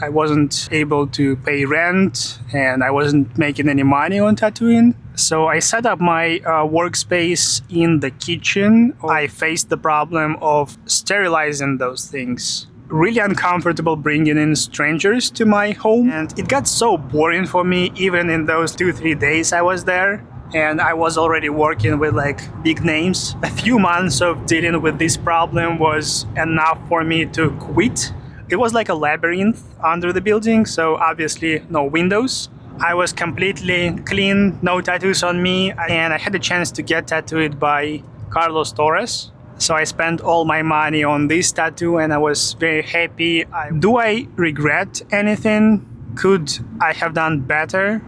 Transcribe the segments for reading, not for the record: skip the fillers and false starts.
I wasn't able to pay rent and I wasn't making any money on tattooing. So I set up my workspace in the kitchen. I faced the problem of sterilizing those things. Really uncomfortable bringing in strangers to my home, and it got so boring for me even in those 2-3 days I was there. And I was already working with big names. A few months of dealing with this problem was enough for me to quit. It was like a labyrinth under the building, so obviously no windows. I was completely clean, no tattoos on me, and I had a chance to get tattooed by Carlos Torres. So I spent all my money on this tattoo and I was very happy. Do I regret anything? Could I have done better?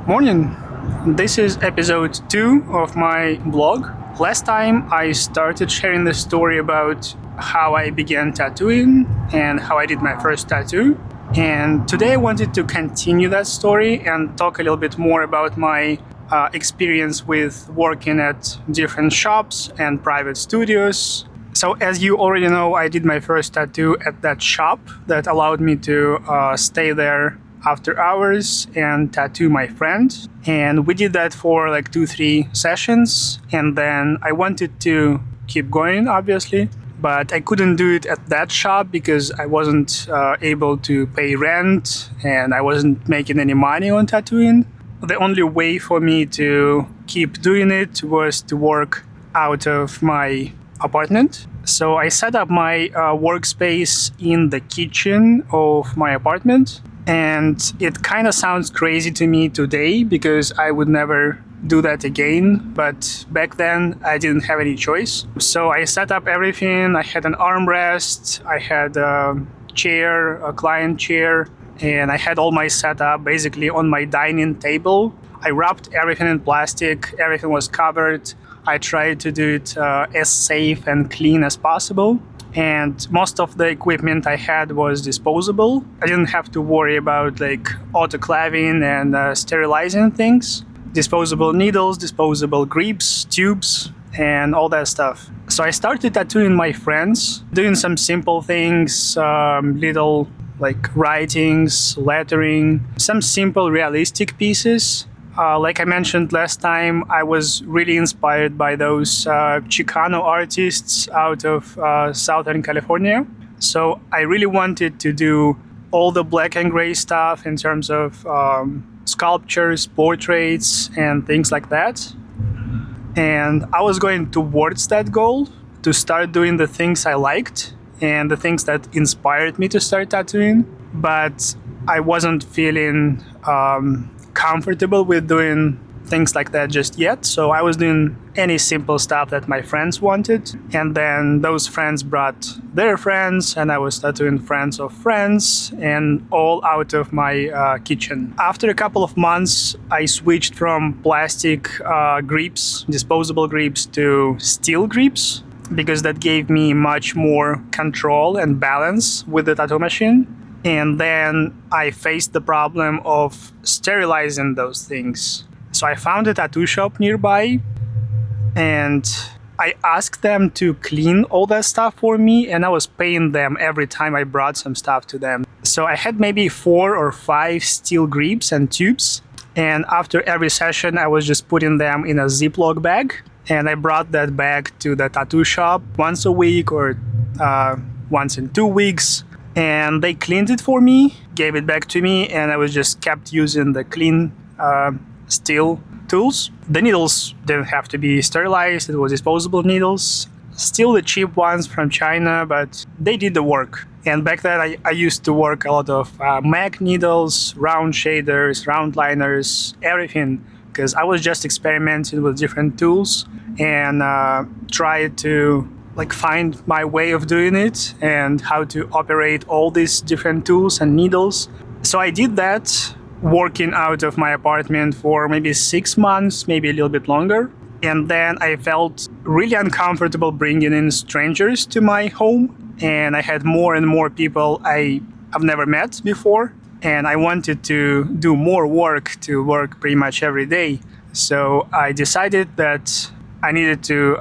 Morning. This is episode 2 of my blog. Last time I started sharing the story about how I began tattooing and how I did my first tattoo. And today I wanted to continue that story and talk a little bit more about my experience with working at different shops and private studios. So as you already know, I did my first tattoo at that shop that allowed me to stay there after hours and tattoo my friend. And we did that for 2-3 sessions. And then I wanted to keep going, obviously, but I couldn't do it at that shop because I wasn't able to pay rent and I wasn't making any money on tattooing. The only way for me to keep doing it was to work out of my apartment. So I set up my workspace in the kitchen of my apartment. And it kind of sounds crazy to me today because I would never do that again. But back then I didn't have any choice. So I set up everything. I had an armrest, I had a chair, a client chair, and I had all my setup basically on my dining table. I wrapped everything in plastic, everything was covered. I tried to do it as safe and clean as possible. And most of the equipment I had was disposable. I didn't have to worry about autoclaving and sterilizing things. Disposable needles, disposable grips, tubes, and all that stuff. So I started tattooing my friends, doing some simple things, little writings, lettering, some simple realistic pieces. Like I mentioned last time, I was really inspired by those Chicano artists out of Southern California. So I really wanted to do all the black and gray stuff in terms of sculptures, portraits, and things like that. And I was going towards that goal to start doing the things I liked and the things that inspired me to start tattooing. But I wasn't feeling comfortable with doing things like that just yet. So I was doing any simple stuff that my friends wanted. And then those friends brought their friends and I was tattooing friends of friends and all out of my kitchen. After a couple of months, I switched from plastic grips, disposable grips, to steel grips because that gave me much more control and balance with the tattoo machine. And then I faced the problem of sterilizing those things. So I found a tattoo shop nearby and I asked them to clean all that stuff for me, and I was paying them every time I brought some stuff to them. So I had maybe 4 or 5 steel grips and tubes, and after every session I was just putting them in a Ziploc bag, and I brought that bag to the tattoo shop once a week or once in 2 weeks. And they cleaned it for me, gave it back to me, and I was just kept using the clean steel tools. The needles didn't have to be sterilized, it was disposable needles. Still the cheap ones from China, but they did the work. And back then I used to work a lot of MAC needles, round shaders, round liners, everything, because I was just experimenting with different tools and tried to find my way of doing it and how to operate all these different tools and needles. So I did that working out of my apartment for maybe 6 months, maybe a little bit longer. And then I felt really uncomfortable bringing in strangers to my home. And I had more and more people I've never met before. And I wanted to do more work, to work pretty much every day. So I decided that I needed to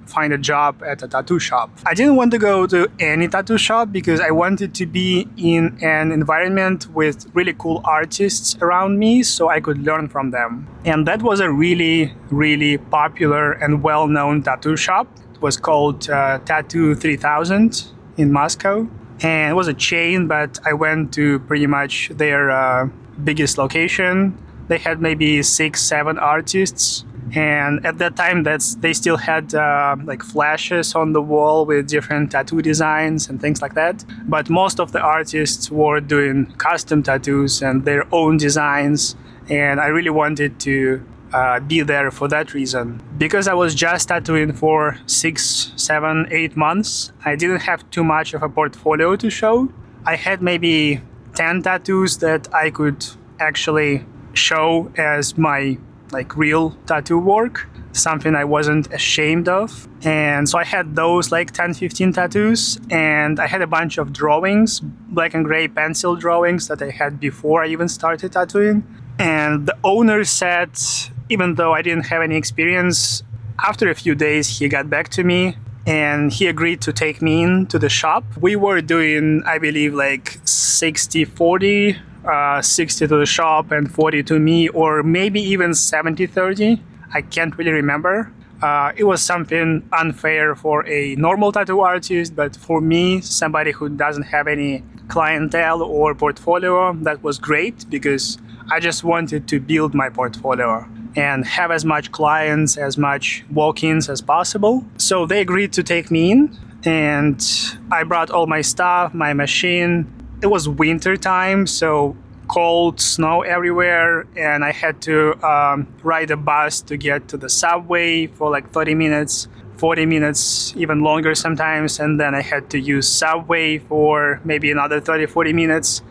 find a job at a tattoo shop. I didn't want to go to any tattoo shop because I wanted to be in an environment with really cool artists around me so I could learn from them. And that was a really, really popular and well-known tattoo shop. It was called Tattoo 3000 in Moscow. And it was a chain, but I went to pretty much their biggest location. They had maybe 6-7 artists. And at that time, they still had like flashes on the wall with different tattoo designs and things like that. But most of the artists were doing custom tattoos and their own designs. And I really wanted to be there for that reason. Because I was just tattooing for 6, 7, 8 months, I didn't have too much of a portfolio to show. I had maybe 10 tattoos that I could actually show as my like real tattoo work, something I wasn't ashamed of. And so I had those like 10-15 tattoos, and I had a bunch of drawings, black and gray pencil drawings that I had before I even started tattooing. And the owner said, even though I didn't have any experience, after a few days he got back to me and he agreed to take me into the shop. We were doing, I believe, like 60-40, 60 to the shop and 40 to me, or maybe even 70-30. I can't really remember. It was something unfair for a normal tattoo artist, but for me, somebody who doesn't have any clientele or portfolio, that was great because I just wanted to build my portfolio and have as much clients, as much walk-ins as possible. So they agreed to take me in, and I brought all my stuff, my machine. It was winter time, so cold, snow everywhere, and I had to ride a bus to get to the subway for like 30 minutes, 40 minutes, even longer sometimes, and then I had to use subway for maybe another 30-40 minutes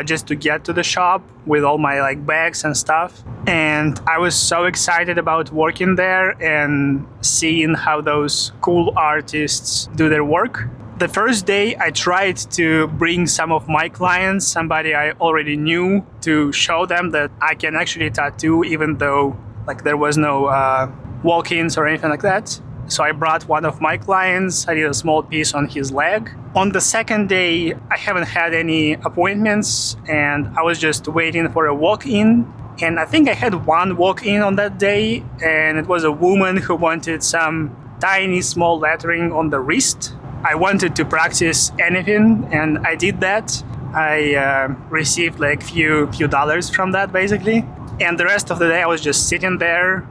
just to get to the shop with all my like bags and stuff. And I was so excited about working there and seeing how those cool artists do their work. The first day I tried to bring some of my clients, somebody I already knew, to show them that I can actually tattoo even though like there was no walk-ins or anything like that. So I brought one of my clients, I did a small piece on his leg. On the second day, I haven't had any appointments and I was just waiting for a walk-in. And I think I had one walk-in on that day, and it was a woman who wanted some tiny small lettering on the wrist. I wanted to practice anything, and I did that. I received like few dollars from that basically. And the rest of the day I was just sitting there.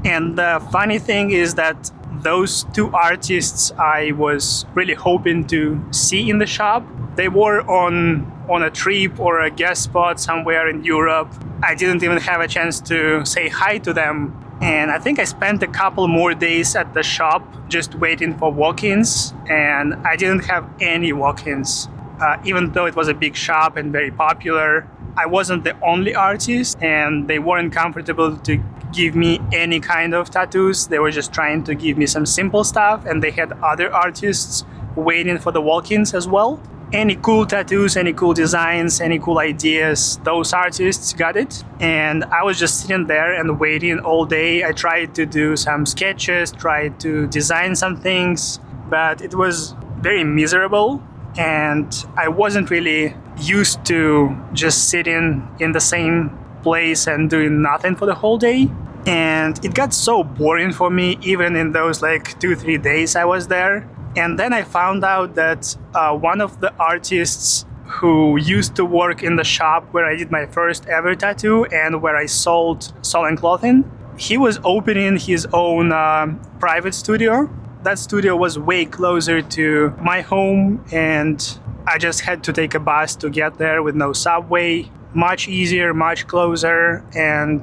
And the funny thing is that those two artists I was really hoping to see in the shop, they were on a trip or a guest spot somewhere in Europe. I didn't even have a chance to say hi to them. And I think I spent a couple more days at the shop just waiting for walk-ins, and I didn't have any walk-ins. Even though it was a big shop and very popular, I wasn't the only artist, and they weren't comfortable to give me any kind of tattoos. They were just trying to give me some simple stuff, and they had other artists waiting for the walk-ins as well. Any cool tattoos, any cool designs, any cool ideas, those artists got it. And I was just sitting there and waiting all day. I tried to do some sketches, tried to design some things, but it was very miserable. And I wasn't really used to just sitting in the same place and doing nothing for the whole day. And it got so boring for me, even in those like 2-3 days I was there. And then I found out that one of the artists who used to work in the shop where I did my first ever tattoo and where I sold Solent clothing, he was opening his own private studio. That studio was way closer to my home, and I just had to take a bus to get there with no subway. Much easier, much closer, and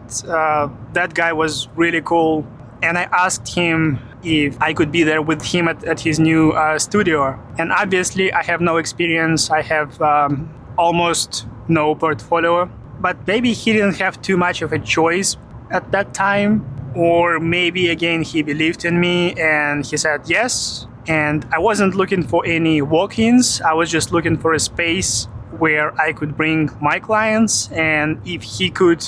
that guy was really cool. And I asked him if I could be there with him at his new studio. And obviously I have no experience, I have almost no portfolio, but maybe he didn't have too much of a choice at that time, or maybe again he believed in me and he said yes. And I wasn't looking for any walk-ins, I was just looking for a space where I could bring my clients, and if he could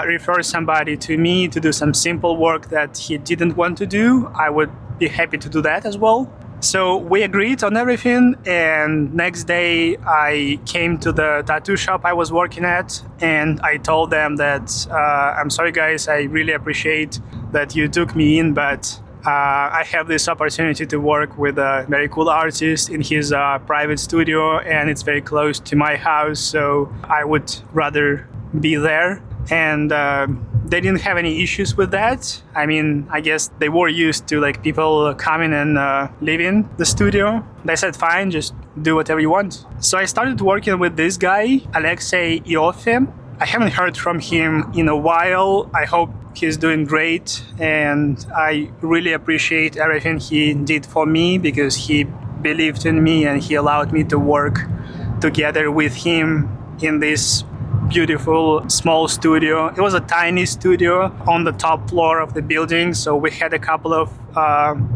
refer somebody to me to do some simple work that he didn't want to do, I would be happy to do that as well. So we agreed on everything, and next day I came to the tattoo shop I was working at, and I told them that I'm sorry guys, I really appreciate that you took me in, but I have this opportunity to work with a very cool artist in his private studio, and it's very close to my house, so I would rather be there. And they didn't have any issues with that. I mean, I guess they were used to like people coming and leaving the studio. They said, fine, just do whatever you want. So I started working with this guy, Alexei Iofim. I haven't heard from him in a while. I hope he's doing great, and I really appreciate everything he did for me because he believed in me and he allowed me to work together with him in this beautiful small studio. It was a tiny studio on the top floor of the building, so we had a couple of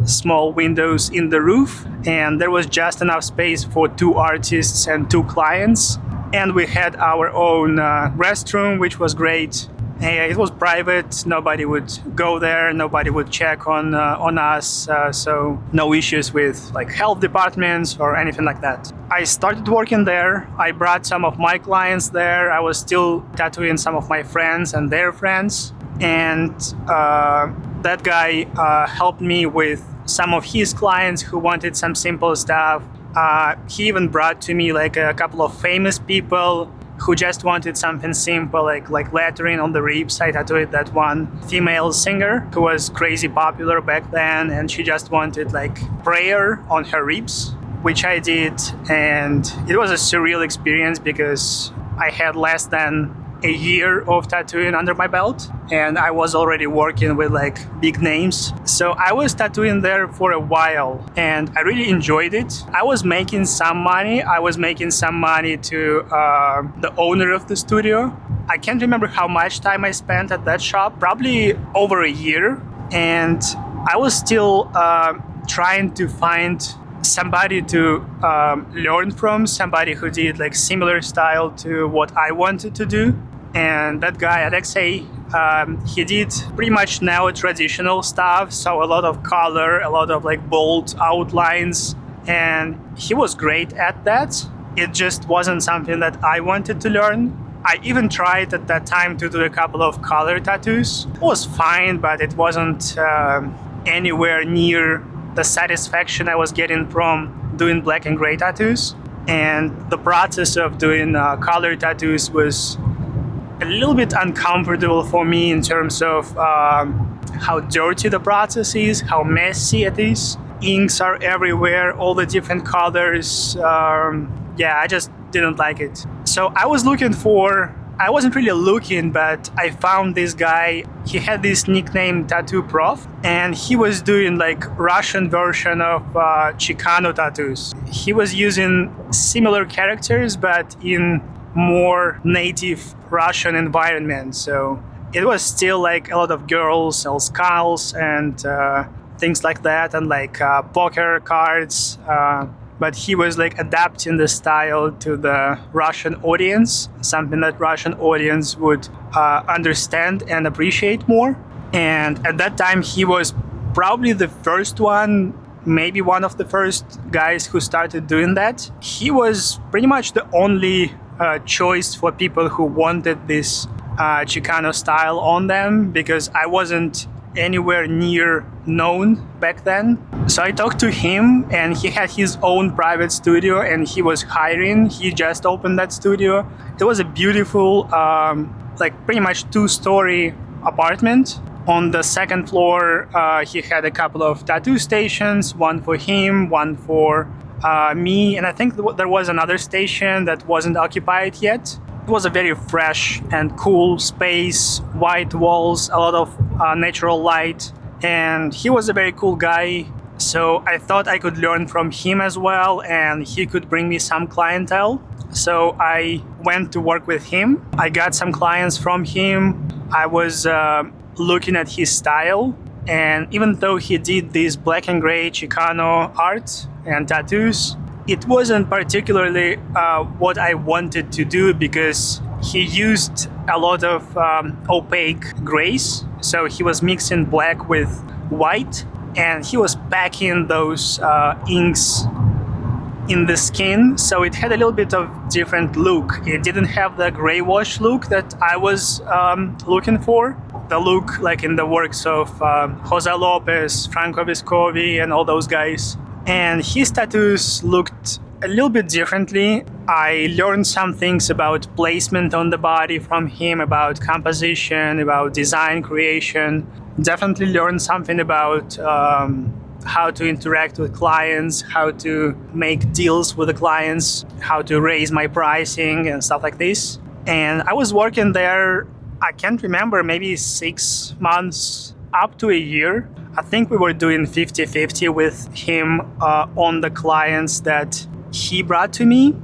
small windows in the roof, and there was just enough space for 2 artists and 2 clients. And we had our own restroom, which was great. It was private, nobody would go there, nobody would check on us, so no issues with like health departments or anything like that. I started working there, I brought some of my clients there, I was still tattooing some of my friends and their friends, and that guy helped me with some of his clients who wanted some simple stuff. He even brought to me like a couple of famous people who just wanted something simple, like lettering on the ribs. I tattooed that one female singer who was crazy popular back then, and she just wanted like prayer on her ribs, which I did, and it was a surreal experience because I had less than a year of tattooing under my belt, and I was already working with like big names. So I was tattooing there for a while, and I really enjoyed it. I was making some money. I was making some money to the owner of the studio. I can't remember how much time I spent at that shop, probably over a year, and I was still trying to find somebody to learn from, somebody who did like similar style to what I wanted to do. And that guy, Alexei, he did pretty much neo-traditional stuff, so a lot of color, a lot of like bold outlines, and he was great at that. It just wasn't something that I wanted to learn. I even tried at that time to do a couple of color tattoos. It was fine, but it wasn't anywhere near the satisfaction I was getting from doing black and gray tattoos. And the process of doing color tattoos was a little bit uncomfortable for me in terms of how dirty the process is, how messy it is. Inks are everywhere, all the different colors. Yeah, I just didn't like it. So I wasn't really looking, but I found this guy. He had this nickname Tattoo Prof, and he was doing like Russian version of Chicano tattoos. He was using similar characters, but in more native Russian environment. So it was still like a lot of girls, and skulls, and things like that, and like poker cards. But he was like adapting the style to the Russian audience, something that Russian audience would understand and appreciate more. And at that time, he was probably the first one, maybe one of the first guys who started doing that. He was pretty much the only choice for people who wanted this Chicano style on them, because I wasn't anywhere near known back then. So I talked to him, and he had his own private studio, and he was hiring. He just opened that studio. It was a beautiful, like pretty much 2-story apartment. On the second floor, he had a couple of tattoo stations, one for him, one for me, and I think there was another station that wasn't occupied yet. It was a very fresh and cool space, white walls, a lot of natural light, and he was a very cool guy. So I thought I could learn from him as well, and he could bring me some clientele. So I went to work with him. I got some clients from him. I was looking at his style, and even though he did this black and gray Chicano art and tattoos, it wasn't particularly what I wanted to do because he used a lot of opaque grays. So he was mixing black with white, and he was packing those inks in the skin, so it had a little bit of different look. It didn't have the gray wash look that I was looking for. The look like in the works of Jose Lopez, Franco Vescovi, and all those guys. And his tattoos looked a little bit differently. I learned some things about placement on the body from him, about composition, about design creation. Definitely learned something about how to interact with clients, how to make deals with the clients, how to raise my pricing and stuff like this. And I was working there, I can't remember, maybe 6 months up to a year. I think we were doing 50-50 with him on the clients that he brought to me.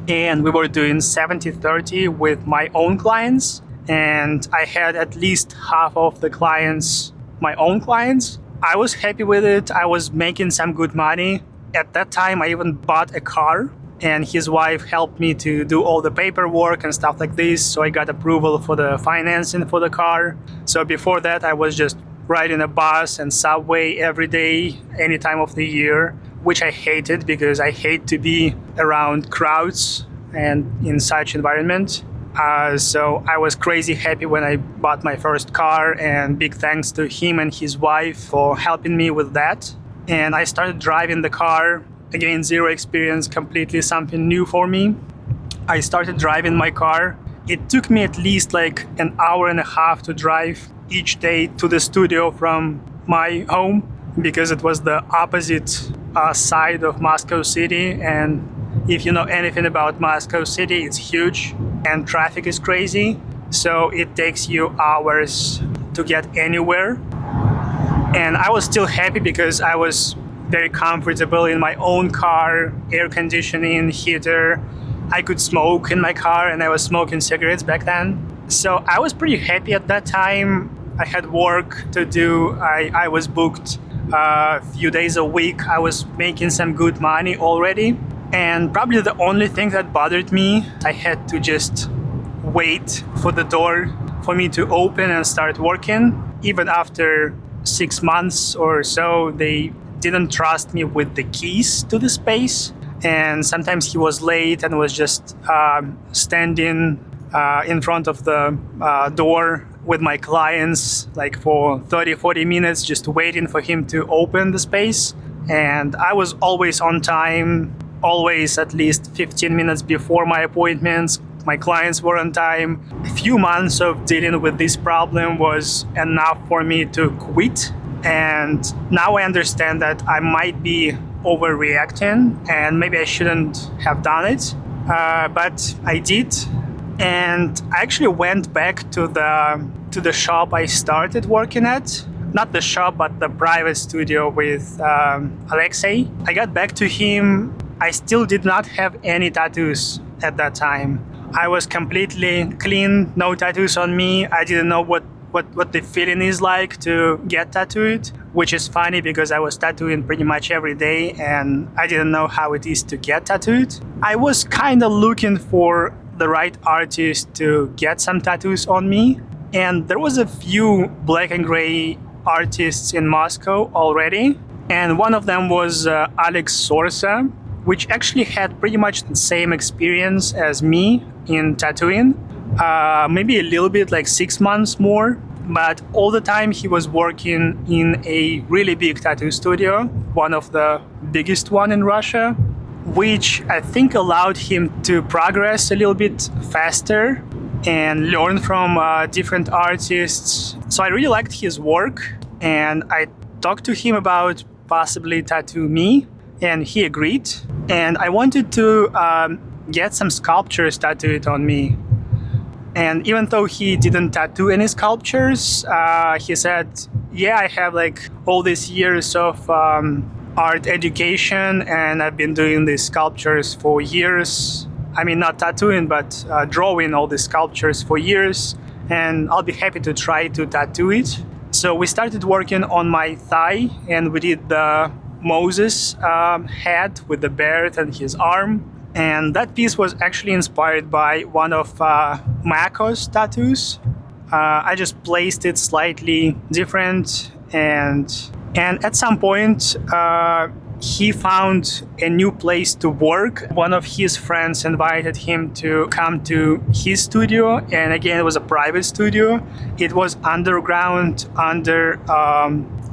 And we were doing 70-30 with my own clients. And I had at least half of the clients, my own clients. I was happy with it. I was making some good money. At that time, I even bought a car, and his wife helped me to do all the paperwork and stuff like this. So I got approval for the financing for the car. So before that, I was just riding a bus and subway every day, any time of the year, which I hated because I hate to be around crowds and in such environment. So I was crazy happy when I bought my first car, and big thanks to him and his wife for helping me with that. And I started driving the car. Again, zero experience, completely something new for me. I started driving my car. It took me at least like an hour and a half to drive each day to the studio from my home because it was the opposite side of Moscow City. And if you know anything about Moscow City, it's huge and traffic is crazy. So it takes you hours to get anywhere. And I was still happy because I was very comfortable in my own car, air conditioning, heater. I could smoke in my car, and I was smoking cigarettes back then. So I was pretty happy at that time. I had work to do. I was booked a few days a week. I was making some good money already. And probably the only thing that bothered me, I had to just wait for the door for me to open and start working. Even after 6 months or so, they didn't trust me with the keys to the space. And sometimes he was late and was just standing in front of the door with my clients like for 30-40 minutes, just waiting for him to open the space. And I was always on time, always at least 15 minutes before my appointments. My clients were on time. A few months of dealing with this problem was enough for me to quit. And now I understand that I might be overreacting and maybe I shouldn't have done it. But I did. And I actually went back to the shop I started working at. Not the shop, but the private studio with Alexei. I got back to him. I still did not have any tattoos at that time. I was completely clean, no tattoos on me. I didn't know what the feeling is like to get tattooed, which is funny because I was tattooing pretty much every day and I didn't know how it is to get tattooed. I was kind of looking for the right artist to get some tattoos on me, and there was a few black and gray artists in Moscow already, and one of them was Alex Sorsa, which actually had pretty much the same experience as me in tattooing, maybe a little bit, like 6 months more, but all the time he was working in a really big tattoo studio, one of the biggest one in Russia, which I think allowed him to progress a little bit faster and learn from different artists. So I really liked his work, and I talked to him about possibly tattoo me, and he agreed. And I wanted to get some sculptures tattooed on me. And even though he didn't tattoo any sculptures, he said, yeah, I have like all these years of art education, and I've been doing these sculptures for years. I mean, not tattooing, but drawing all these sculptures for years, and I'll be happy to try to tattoo it. So we started working on my thigh, and we did the Moses had with the beard and his arm. And that piece was actually inspired by one of Mako's tattoos. I just placed it slightly different, and at some point he found a new place to work. One of his friends invited him to come to his studio, and again, it was a private studio. It was underground under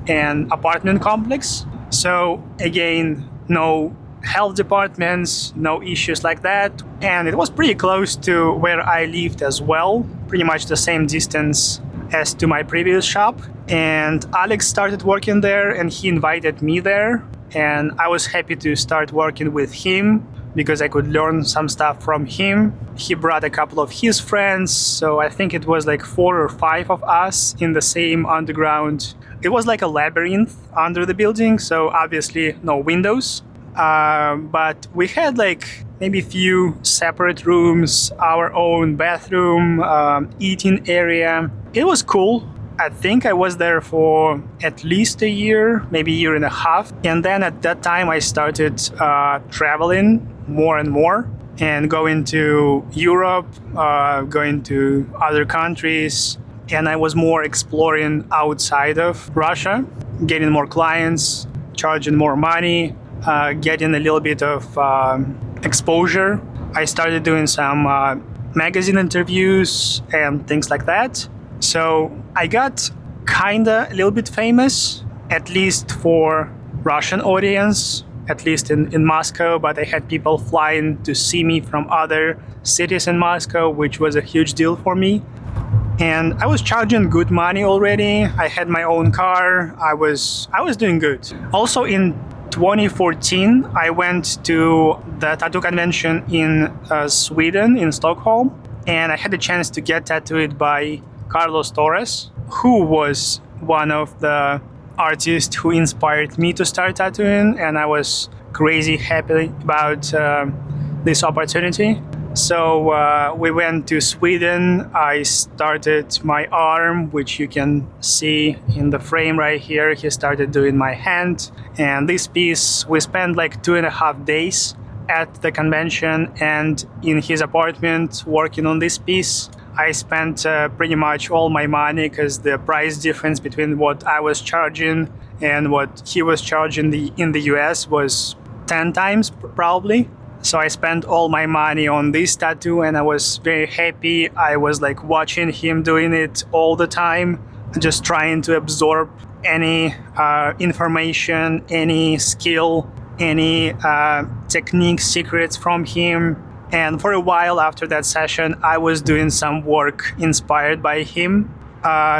an apartment complex. So again, no health departments, no issues like that. And it was pretty close to where I lived as well, pretty much the same distance as to my previous shop. And Alex started working there and he invited me there. And I was happy to start working with him because I could learn some stuff from him. He brought a couple of his friends, so I think it was like 4 or 5 of us in the same underground. It was like a labyrinth under the building, so obviously no windows. But we had like maybe a few separate rooms, our own bathroom, eating area. It was cool. I think I was there for at least a year, maybe a year and a half. And then at that time I started traveling more and more and going to Europe, going to other countries. And I was more exploring outside of Russia, getting more clients, charging more money, getting a little bit of exposure. I started doing some magazine interviews and things like that. So I got kinda a little bit famous, at least for Russian audience, at least in Moscow, but I had people flying to see me from other cities in Moscow, which was a huge deal for me. And I was charging good money already. I had my own car. I was doing good. Also in 2014, I went to the tattoo convention in Sweden, in Stockholm, and I had the chance to get tattooed by Carlos Torres, who was one of the artists who inspired me to start tattooing, and I was crazy happy about this opportunity. So we went to Sweden. I started my arm, which you can see in the frame right here. He started doing my hand. And this piece, we spent like 2.5 days at the convention and in his apartment working on this piece. I spent pretty much all my money because the price difference between what I was charging and what he was charging in the US was 10 times probably. So I spent all my money on this tattoo and I was very happy. I was like watching him doing it all the time, just trying to absorb any information, any skill, any technique secrets from him. And for a while after that session, I was doing some work inspired by him.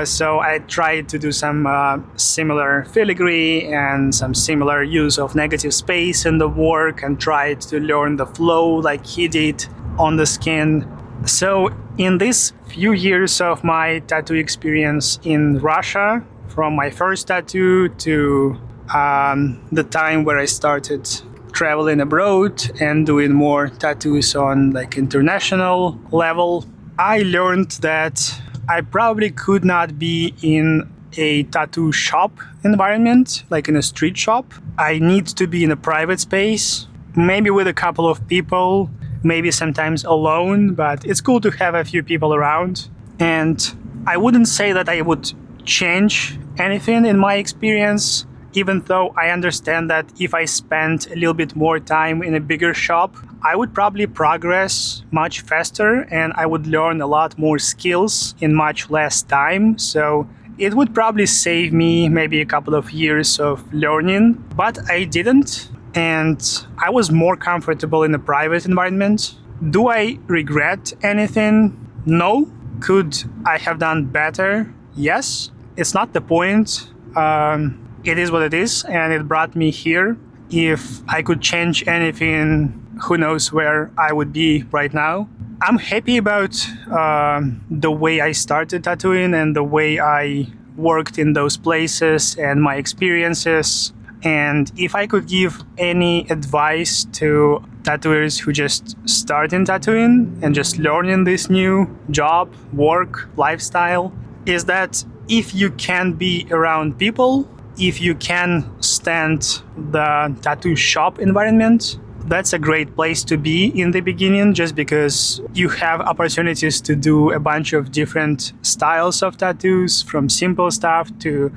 So I tried to do some similar filigree and some similar use of negative space in the work and tried to learn the flow like he did on the skin. So in these few years of my tattoo experience in Russia, from my first tattoo to the time where I started traveling abroad and doing more tattoos on like international level, I learned that I probably could not be in a tattoo shop environment, like in a street shop. I need to be in a private space, maybe with a couple of people, maybe sometimes alone, but it's cool to have a few people around. And I wouldn't say that I would change anything in my experience, even though I understand that if I spent a little bit more time in a bigger shop, I would probably progress much faster and I would learn a lot more skills in much less time. So it would probably save me maybe a couple of years of learning, but I didn't. And I was more comfortable in a private environment. Do I regret anything? No. Could I have done better? Yes. It's not the point. It is what it is, and it brought me here. If I could change anything, who knows where I would be right now. I'm happy about the way I started tattooing and the way I worked in those places and my experiences. And if I could give any advice to tattooers who just start in tattooing and just learning this new job, work, lifestyle, is that if you can be around people, if you can stand the tattoo shop environment, that's a great place to be in the beginning, just because you have opportunities to do a bunch of different styles of tattoos, from simple stuff to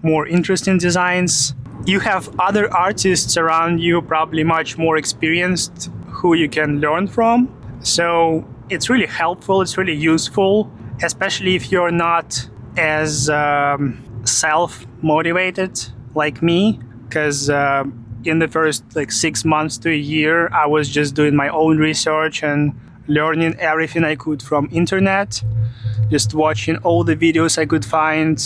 more interesting designs. You have other artists around you, probably much more experienced, who you can learn from. So it's really helpful, it's really useful, especially if you're not as self-motivated like me, because in the first 6 months to a year, I was just doing my own research and learning everything I could from internet, just watching all the videos I could find,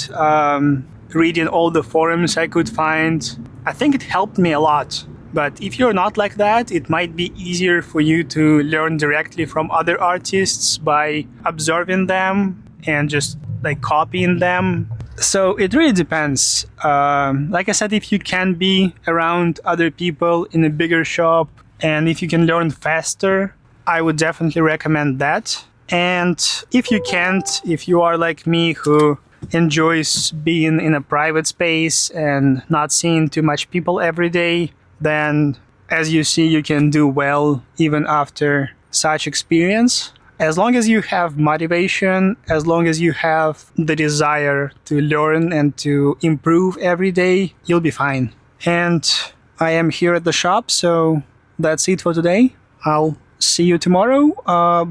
reading all the forums I could find. I think it helped me a lot. But if you're not like that, it might be easier for you to learn directly from other artists by observing them and just copying them. So it really depends. Like I said, if you can be around other people in a bigger shop and if you can learn faster, I would definitely recommend that. And if you can't, if you are like me who enjoys being in a private space and not seeing too much people every day, then as you see, you can do well even after such experience. As long as you have motivation, as long as you have the desire to learn and to improve every day, you'll be fine. And I am here at the shop, so that's it for today. I'll see you tomorrow.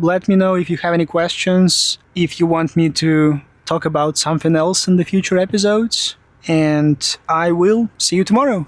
Let me know if you have any questions, if you want me to talk about something else in the future episodes, and I will see you tomorrow.